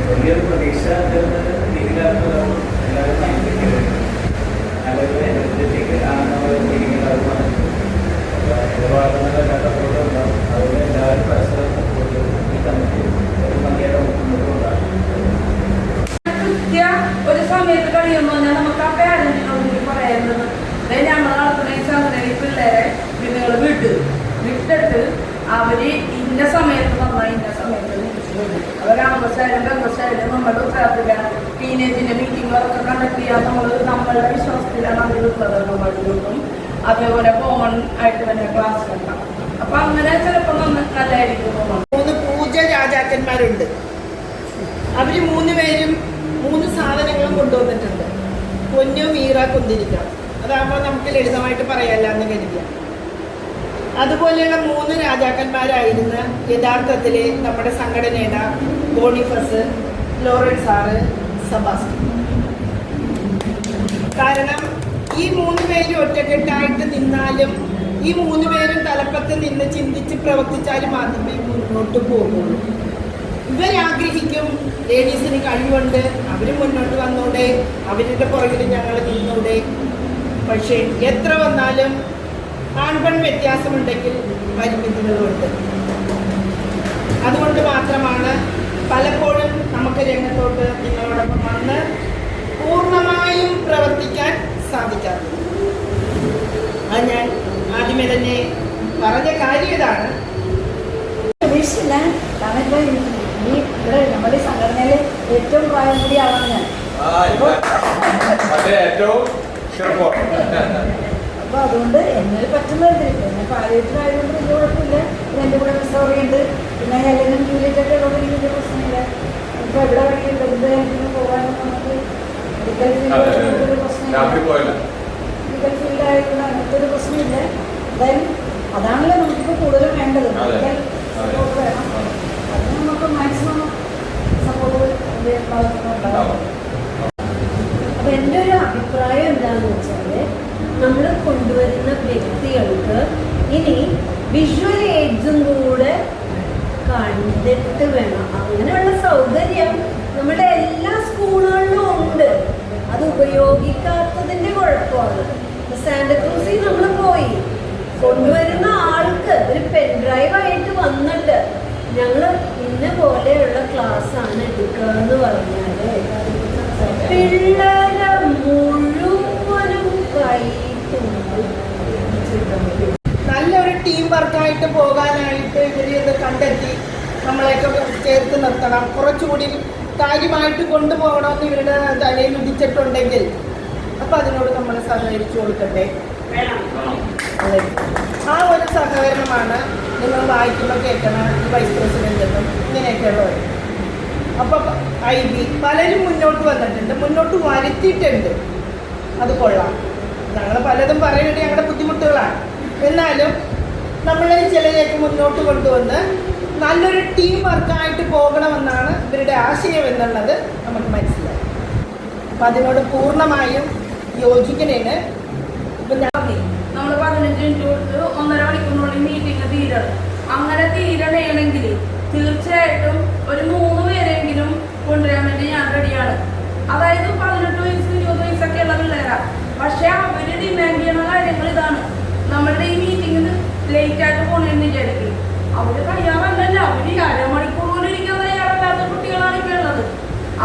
വലിയൊരു പ്രതീക്ഷ രീതിയിലാണ് എല്ലാവരും നയിക്കുന്നത്. നല്ലൊരു എനർജറ്റിക് ആണെന്നുള്ള രീതിയിലാണ് എൻ്റെ ഭാഗത്തുനിന്ന് എല്ലാ സപ്പോർട്ടും ഉണ്ടാകും. അതുകൊണ്ട് എല്ലാവരും പരസ്പരം സപ്പോർട്ട് ഈ കമ്മിറ്റി ഒരു ഭംഗിയായിട്ട് മുന്നോട്ട് കൊണ്ടാകും. ഒരു സമയത്ത് കഴിയുമ്പോൾ നമുക്ക് ആ പേരൻറ്റിനോട് പറയുന്നത് ഞങ്ങൾ നടത്തുന്ന ഈ സംഘടന പിള്ളേരെ നിങ്ങൾ വിട്ടിട്ട് അവര് ഇന്ന സമയത്ത് വന്നാൽ ഇന്ന സമയത്ത് അവരാകുമ്പോഴായാലും ബംഗോസായാലും നമ്മുടെ ഉത്തരവാദിത്തത്തിലാണ്. ടീനേജിന്റെ മീറ്റിങ്ങുകളൊക്കെ കണ്ടക്ട് ചെയ്യാൻ നമ്മളുടെ വിശ്വാസത്തിലാണ് അതിലുള്ളത്. നമ്മളിലും അതേപോലെ കോമൺ ആയിട്ട് തന്നെ ക്ലാസ് വെക്കാം. അപ്പൊ അങ്ങനെ ചിലപ്പോൾ നല്ലതായിരിക്കും. 3 പൂജ രാജാക്കന്മാരുണ്ട്. അവര് 3 പേരും 3 സാധനങ്ങളും കൊണ്ടുവന്നിട്ടുണ്ട്. പൊന്നു, മീറ, കുന്തിരിക്ക. അതാകുമ്പോൾ നമുക്ക് ലളിതമായിട്ട് പറയാല്ല എന്ന് കരുതിയ. അതുപോലെയുള്ള 3 രാജാക്കന്മാരായിരുന്ന യഥാർത്ഥത്തിൽ നമ്മുടെ സംഘടനയുടെ ബോണിഫസ്, ലോറൻസ് സാറ്, സെബാസ്റ്റ്യൻ. കാരണം ഈ 3 പേരും ഒറ്റക്കെട്ടായിട്ട് നിന്നാലും ഈ 3 പേരും തലപ്പത്ത് നിന്ന് ചിന്തിച്ച് പ്രവർത്തിച്ചാലും മാത്രമേ മുന്നോട്ട് പോകുള്ളൂ. ഇവരാഗ്രഹിക്കും ലേഡീസിന് കഴിവുണ്ട്, അവർ മുന്നോട്ട് വന്നൂടെ, അവരുടെ പുറകിൽ ഞങ്ങൾ നിന്നൂടെ. പക്ഷേ എത്ര വന്നാലും ആൺപെൺ വ്യത്യാസമുണ്ടെങ്കിൽ പരിമിതികളുണ്ട്. അതുകൊണ്ട് മാത്രമാണ് പലപ്പോഴും നമുക്ക് രംഗത്തോട്ട് നിങ്ങളോടൊപ്പം വന്ന് പൂർണ്ണമായും പ്രവർത്തിക്കാൻ സാധിക്കാത്തത്. അത് ഞാൻ ആദ്യമേ തന്നെ പറഞ്ഞ കാര്യം ഇതാണ്. പ്രതീക്ഷിച്ചില്ല. കാരണം ഇവിടെ നമ്മുടെ സംഘടനയിലെ ഏറ്റവും പ്രായം കൂടി ആളാണ് ഞാൻ. അപ്പൊ അതുകൊണ്ട് എന്നെ പറ്റുന്നതില്ല. എന്നെ പാലിയേറ്റീവായതുകൊണ്ട് വലിയ കുഴപ്പമില്ല. എൻ്റെ കൂടെ മിസ്സോറിയുണ്ട്. പിന്നെ ഹെലനും ജൂലിയറ്റൊക്കെ ഉള്ളത് എനിക്ക് വലിയ പ്രശ്നമില്ല. ഇപ്പൊ എവിടെ വേണമെങ്കിലും എന്ത് പോകാനും നമുക്ക് മെഡിക്കൽ ഫീൽഡ് പ്രശ്നമില്ല. മെഡിക്കൽ ഫീൽഡായിട്ടുള്ള അങ്ങനത്തെ ഒരു പ്രശ്നമില്ല. എന്തായാലും അതാണല്ലോ നമുക്കിപ്പോൾ കൂടുതലും വേണ്ടത്. മെഡിക്കൽ സപ്പോർട്ട് വേണം. അത് നമുക്ക് മാക്സിമം സപ്പോർട്ട് ഉണ്ടാവും. അപ്പൊ എൻ്റെ ഒരു അഭിപ്രായം എന്താണെന്ന് വെച്ചാൽ നമ്മൾ കൊണ്ടുവരുന്ന വ്യക്തികൾക്ക് ഇനി വിഷ്വൽ എയ്ഡ്സും കൂടെ കണ്ടിട്ട് വേണം. അങ്ങനെയുള്ള സൗകര്യം നമ്മുടെ എല്ലാ സ്കൂളുകളിലും ഉണ്ട്. അത് ഉപയോഗിക്കാത്തതിൻ്റെ കുഴപ്പമാണ്. സാന്റക്രൂസിൽ നമ്മൾ പോയി കൊണ്ടുവരുന്ന ആൾക്ക് ഒരു പെൻഡ്രൈവായിട്ട് വന്നിട്ട് ഞങ്ങൾ ഇന്ന പോലെയുള്ള ക്ലാസ്സാണ് എടുക്കുക എന്ന് പറഞ്ഞാൽ പിള്ളേരെ മുഴുവനും കൈ നല്ലൊരു ടീം വർക്കായിട്ട് പോകാനായിട്ട് ഇവരിത് കണ്ടെത്തി നമ്മളെയൊക്കെ ചേർത്ത് നിർത്തണം. കുറച്ചുകൂടി കാര്യമായിട്ട് കൊണ്ടുപോകണമെന്ന് ഇവരുടെ തലയിൽ ഉദിച്ചിട്ടുണ്ടെങ്കിൽ അപ്പം അതിനോട് നമ്മൾ സഹകരിച്ചു കൊടുക്കട്ടെ. ആ ഒരു സഹകരണമാണ് നിങ്ങൾ വായിക്കുമ്പോൾ കേൾക്കണ വൈസ് പ്രസിഡന്റെന്നും ഇങ്ങനെയൊക്കെയുള്ളവർ. അപ്പം IB പലരും മുന്നോട്ട് വന്നിട്ടുണ്ട്, മുന്നോട്ട് വരുത്തിയിട്ടുണ്ട്. അത് കൊള്ളാം. ഞങ്ങൾ പലതും പറയുന്നത് ഞങ്ങളുടെ ബുദ്ധിമുട്ടുകളാണ്. എന്നാലും നമ്മളെ ചിലരെയൊക്കെ മുന്നോട്ട് കൊണ്ടുവന്ന് നല്ലൊരു ടീം വർക്കായിട്ട് പോകണമെന്നാണ് ഇവരുടെ ആശയം എന്നുള്ളത് നമുക്ക് മനസ്സിലായി. അപ്പം അതിനോട് പൂർണ്ണമായും യോജിക്കുന്നതിന് ഇപ്പം നമ്മൾ 15 മിനിറ്റ് കൊടുത്ത് 1.5 മണിക്കൂറിനുള്ളിൽ മീറ്റിംഗ് തീരണം. അങ്ങനെ തീരണേണെങ്കിൽ തീർച്ചയായിട്ടും ഒരു 3 പേരെങ്കിലും കൊണ്ടുവരാൻ വേണ്ടി ഞാൻ റെഡിയാണ്. അതായത് 18 വയസ്സ് 20 വയസ്സൊക്കെ ഉള്ള പിള്ളേരാണ്. പക്ഷെ അവര് ഡിമാൻഡ് ചെയ്യുന്ന കാര്യങ്ങൾ ഇതാണ്. നമ്മളുടെ ഈ മീറ്റിങ്ങിന് ലേറ്റായിട്ട് പോകണമെന്ന് വിചാരിക്കും. അവര് തയ്യാറല്ലല്ല. അവര് 1/2 മണിക്കൂർ പോലും ഇരിക്കാൻ തയ്യാറല്ലാത്ത കുട്ടികളാണ് ഇപ്പോൾ ഉള്ളത്.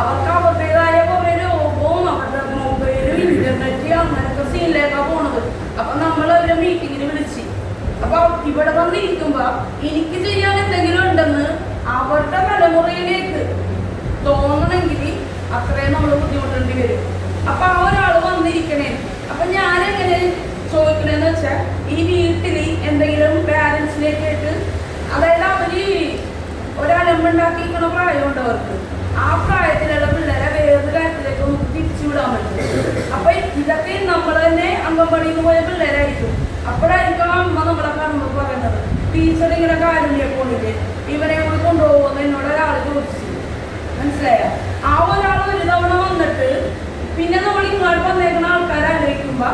അവർക്ക് അവരുടേതായ കുറെ രോഗവും അവരുടെ മൊബൈലും ഇന്റർനെറ്റ് അങ്ങനത്തെ സീനിലേക്കാണ് പോണത്. അപ്പൊ നമ്മൾ അവരെ മീറ്റിങ്ങിന് വിളിച്ച് അപ്പൊ ഇവിടെ വന്നിരിക്കുമ്പോ എനിക്ക് ചെയ്യാൻ എന്തെങ്കിലും ഉണ്ടെന്ന് അവരുടെ തലമുറയിലേക്ക് തോന്നണമെങ്കിൽ അത്രയും നമ്മൾ ബുദ്ധിമുട്ടേണ്ടി വരും. അപ്പൊ ആ ഒരാൾ വന്നിരിക്കണേ. അപ്പൊ ഞാനെങ്ങനെ ചോദിക്കണെന്ന് വെച്ചാൽ ഈ വീട്ടിൽ എന്തെങ്കിലും പാരൻസിലേക്ക് ആയിട്ട്, അതായത് അവര് ഒരലമ്പുണ്ടാക്കിയിരിക്കണ പ്രായമുണ്ട് അവർക്ക്. ആ പ്രായത്തിലുള്ള പിള്ളേരെ വേറൊരു കാര്യത്തിലേക്ക് നമുക്ക് തിരിച്ചുവിടാൻ പറ്റും. അപ്പൊ ഇതൊക്കെ നമ്മൾ തന്നെ അംഗൻവാടിയിൽ പോയ പിള്ളേരായിരിക്കും. അപ്പോഴായിരിക്കും അമ്മ നമ്മളെ കാണുമ്പോൾ പറയുന്നത്, ടീച്ചർ ഇങ്ങനെ കാര്യമില്ല പോണില്ലേ, ഇവരെ കൂടി കൊണ്ടുപോകുമെന്ന് എന്നോട് ഒരാൾ ചോദിച്ചു. മനസ്സിലായ? ആ ഒരാൾ ഒരു തവണ വന്നിട്ട് പിന്നെ നമ്മൾ ഇങ്ങോട്ട് വന്നേക്കുന്ന ആൾക്കാരെ ആലോചിക്കുമ്പോ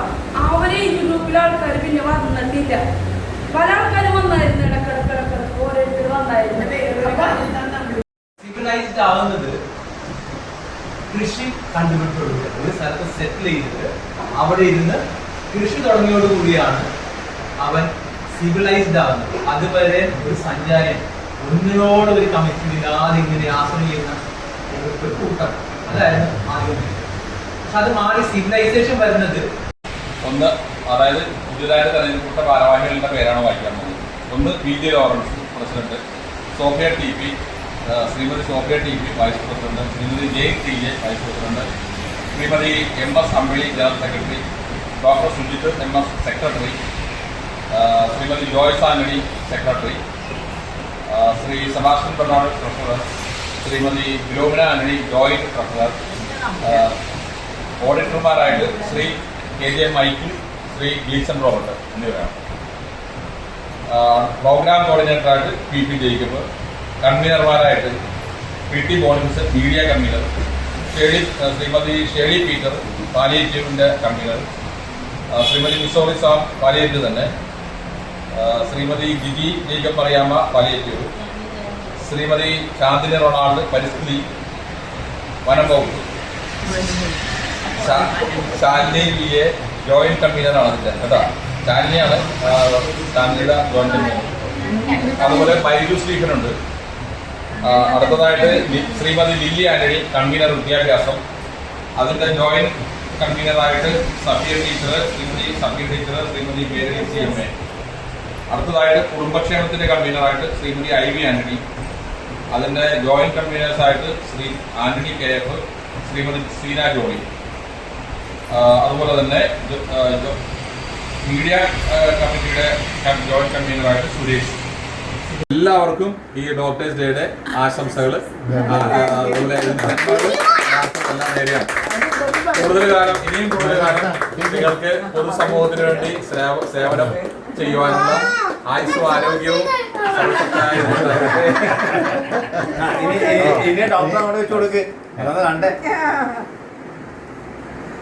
അവരെ ഈ ഗ്രൂപ്പിലെ ആൾക്കാർ പിന്നെ വന്നിട്ടില്ല. പല ആൾക്കാരും വന്നായിരുന്നു, ഇടക്കിടക്കിടക്കിടക്ക് ഓരോരുത്തർ വന്നായിരുന്നു. സിവിലൈസ്ഡ് ആവുന്നത് കൃഷി കണ്ടുപിടിച്ചോടുകൂടി, ഒരു സ്ഥലത്ത് സെറ്റിൽ ചെയ്തിട്ട് അവിടെ ഇരുന്ന് കൃഷി തുടങ്ങിയോടുകൂടിയാണ് അവൻ സിവിലൈസ്ഡ് ആവുന്നത്. അതുവരെ ഒരു സഞ്ചാരം ഒന്നിനോട് ഒരു കമ്മിറ്റി ഇല്ലാതെ ഇങ്ങനെ ആശ്രയം ചെയ്യുന്ന ഒരു കൂട്ടം, അതായിരുന്നു ആദ്യം. പക്ഷെ അത് മാറി സിവിലൈസേഷൻ വരുന്നത് ഒന്ന്, അതായത് പുതിയതായിട്ട് തെരഞ്ഞെടുപ്പെട്ട ഭാരവാഹികളുടെ പേരാണ് വായിക്കാൻ പോകുന്നത്. ഒന്ന് PJ Lawrence president, Sophia TP, Shrimati Sophia TP vice president, Shrimati JTJ vice president, Shrimati MS Ambili general secretary, doctor Sujith MS secretary, Shrimati Joyce Antony secretary, Shri Sebastian Bernard treasurer, Shrimati Philomina Antony joint treasurer, ഓഡിറ്റർമാരായിട്ട് ശ്രീ KJ മൈക്കിൾ, ശ്രീ ഗ്ലീസൺ റോബർട്ട് എന്നിവരാണ്. പ്രോഗ്രാം കോർഡിനേറ്ററായിട്ട് PP ജേക്കബ്, കൺവീനർമാരായിട്ട് PT Boniface media convener, Shrimati Shelly Peter പാലിയേറ്റീവിൻ്റെ കൺവീനർ, ശ്രീമതി മിസോറി സാം പാലിയേറ്റീവ് തന്നെ, ശ്രീമതി ജിജി ജേക്കബ് മറിയാമ്മ പാലിയേറ്റീവ്, ശ്രീമതി ശാന്തിനി റൊണാൾഡ് പരിസ്ഥിതി വനം വകുപ്പ്, ശാലിനി VA ജോയിന്റ് കൺവീനറാണ് അതിൻ്റെ കേട്ടോ. ശാലിനിയാണ് ശാലിനിയുടെ ജോയിന്റ് കൺവീനർ. അതുപോലെ മൈജു സ്റ്റീഫനുണ്ട്. അടുത്തതായിട്ട് ശ്രീമതി ലില്ലി ആന്റണി കൺവീനർ വിദ്യാഭ്യാസം, അതിൻ്റെ ജോയിന്റ് കൺവീനറായിട്ട് Safiya teacher, Shrimati Safiya teacher, Shrimati Mary CMA. അടുത്തതായിട്ട് കുടുംബക്ഷേമത്തിൻ്റെ കൺവീനറായിട്ട് ശ്രീമതി IV ആന്റണി, അതിൻ്റെ ജോയിന്റ് കൺവീനേഴ്സായിട്ട് ശ്രീ ആന്റണി KF, ശ്രീമതി സീന ജോളി. അതുപോലെ തന്നെ മീഡിയ കമ്മിറ്റിയുടെ ജോയിന്റ് കൺവീനറായിട്ട് സുരേഷ്. എല്ലാവർക്കും ഈ ഡോക്ടേഴ്സ് ഡേയുടെ ആശംസകൾ. അതുപോലെ എല്ലാം നേരെയാണ്. ഇനിയും കൂടുതൽ കാലം നിങ്ങൾക്ക് പൊതുസമൂഹത്തിന് വേണ്ടി സേവനം ചെയ്യുവാനുള്ള ആയുസ്സും ആരോഗ്യവും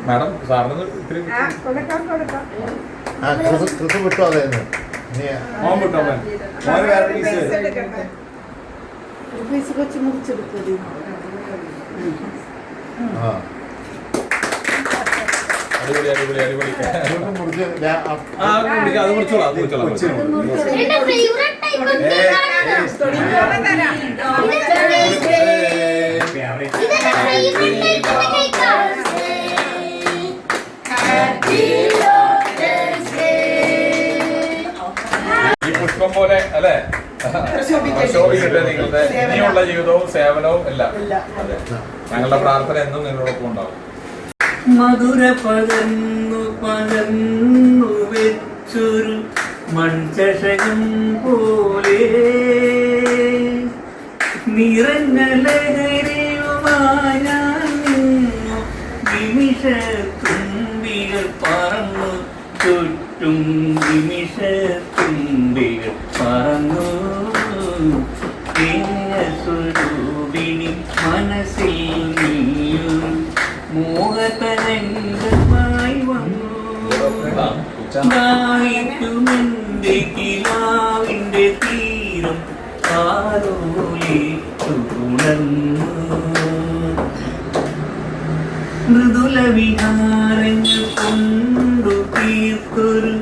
മാഡം സാറിന് ഇത്തിരി വിട്ടോ മോൻ കിട്ടോ മോൻ വേറെ പീസ് കൊച്ചു മുറിച്ചെടുത്തത്. അടിപൊളി അടിപൊളി അടിപൊളി. അത് മുറിച്ചോളാം, അത് മുറിച്ചോളാം. ഈ പുഷ്പം പോലെ അല്ലേ പ്രശോഭിക്കട്ടെ നിങ്ങളുടെ ഇനിയുള്ള ജീവിതവും സേവനവും എല്ലാം. അതെ, ഞങ്ങളുടെ പ്രാർത്ഥന എന്നും നിങ്ങളോടൊപ്പം ഉണ്ടാവും. മധുര പകർന്നു വെച്ചൊരു മൺചഷകം പോലെ നിറഞ്ഞ ലഹരിയുമായി ഞാൻ നിന്നു. നിമിഷത്തുമ്പികൾ പറന്നു ചുറ്റും, നിമിഷത്തുമ്പികൾ പറന്നു. സ്വരൂപിണി മനസ്സിൽ നീയും മോഹതരംഗമായി വന്നു. ദാഹിക്കുമെന്റെ കിനാവിന്റെ തീരം ആലോലിച്ചുണർന്നു. മൃദുല വിഹാരങ്ങൾ കൊണ്ടു തീർത്തൊരു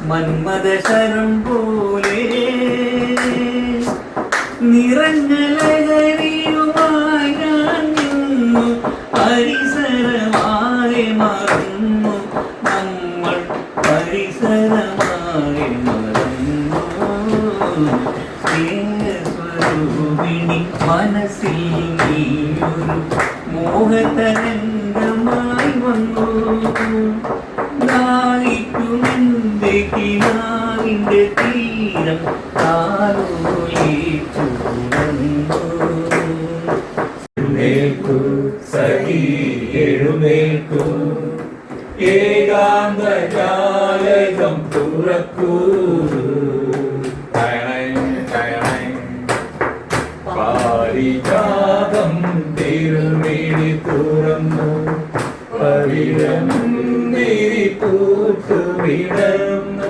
മന്മദശരം പോലെ നിറഞ്ഞ ലഹരിയുമായി ഞാൻ നിന്നു. പരിസരമായി മറന്നു നമ്മൾ, പരിസരമായി മറന്നു. സ്നേഹസ്വരൂപിണി മനസ്സിൽ നീയൊരു മോഹതരംഗമായി വന്നു. ദാഹിക്കുമെന്റെ കിനാവിന്റെ തീരം ആലോലിച്ചുണർന്നു. എഴുന്നേൽക്കൂ സഖി എഴുന്നേൽക്കൂ, ഏകാന്തജാലകം തുറക്കൂ. പാരിജാതം തിരുമിഴി തുറന്നു, പവിഴം തിരിപ്പൂത്തു വിടർന്നു.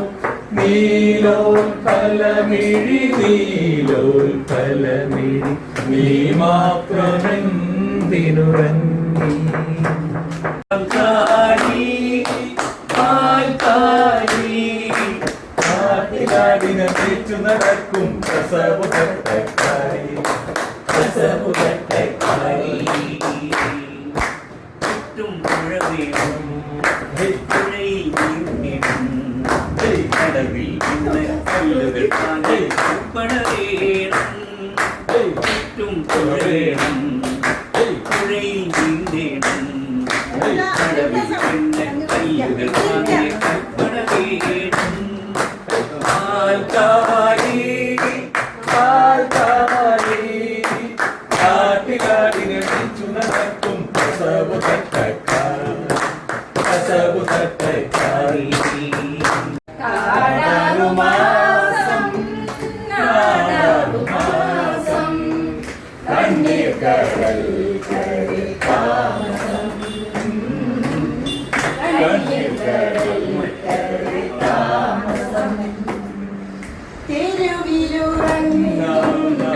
നീലോൽഫലമിഴി നീലോൽഫലമിഴി നീ മാത്രമെന്തിനുറങ്ങി കാട്ടിലാടിനെ തിരിച്ചു നടക്കും ചുറ്റും പുഴ വേണം പുഴയിൽ നീന്തിടും കടവിൽ നിന്ന് കല്ലുകൾ താങ്ങി ഉപ്പണ വേണം ചുറ്റും പുഴ വേണം പുഴയിൽ നീന്തിടും കടവിൽ നിന്ന് കല്ലുകൾ താങ്ങി ഉപ്പണ വേണം കാട്ടിലാടിനെ തിരിച്ചു നടക്കും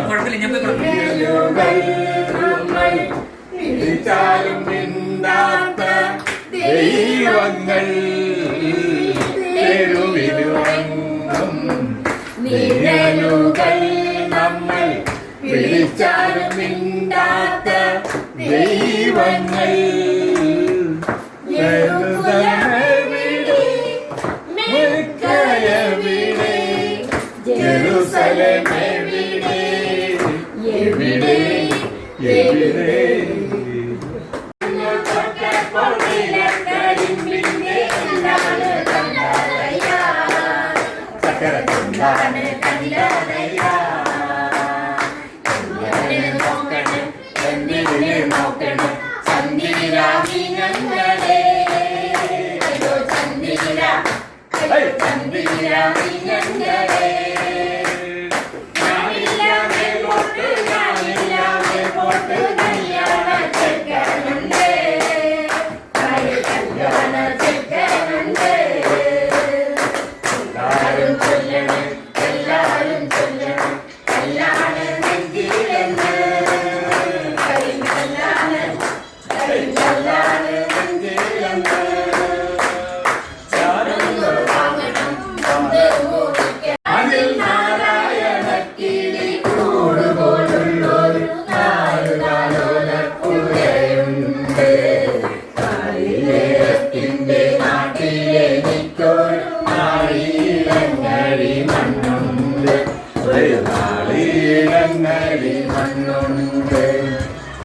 കുഴപ്പമില്ല ഞാൻ പോയി വിളിച്ചാലും മിണ്ടാത്ത ദൈവങ്ങൾ തെരുവിലുറങ്ങും നിഴലുകൾ നമ്മൾ വിളിച്ചാലും മിണ്ടാത്ത ദൈവങ്ങൾ ജെറുസലേമെവിടെ എവിടെ എവിടെ മണ്ണുണ്ട്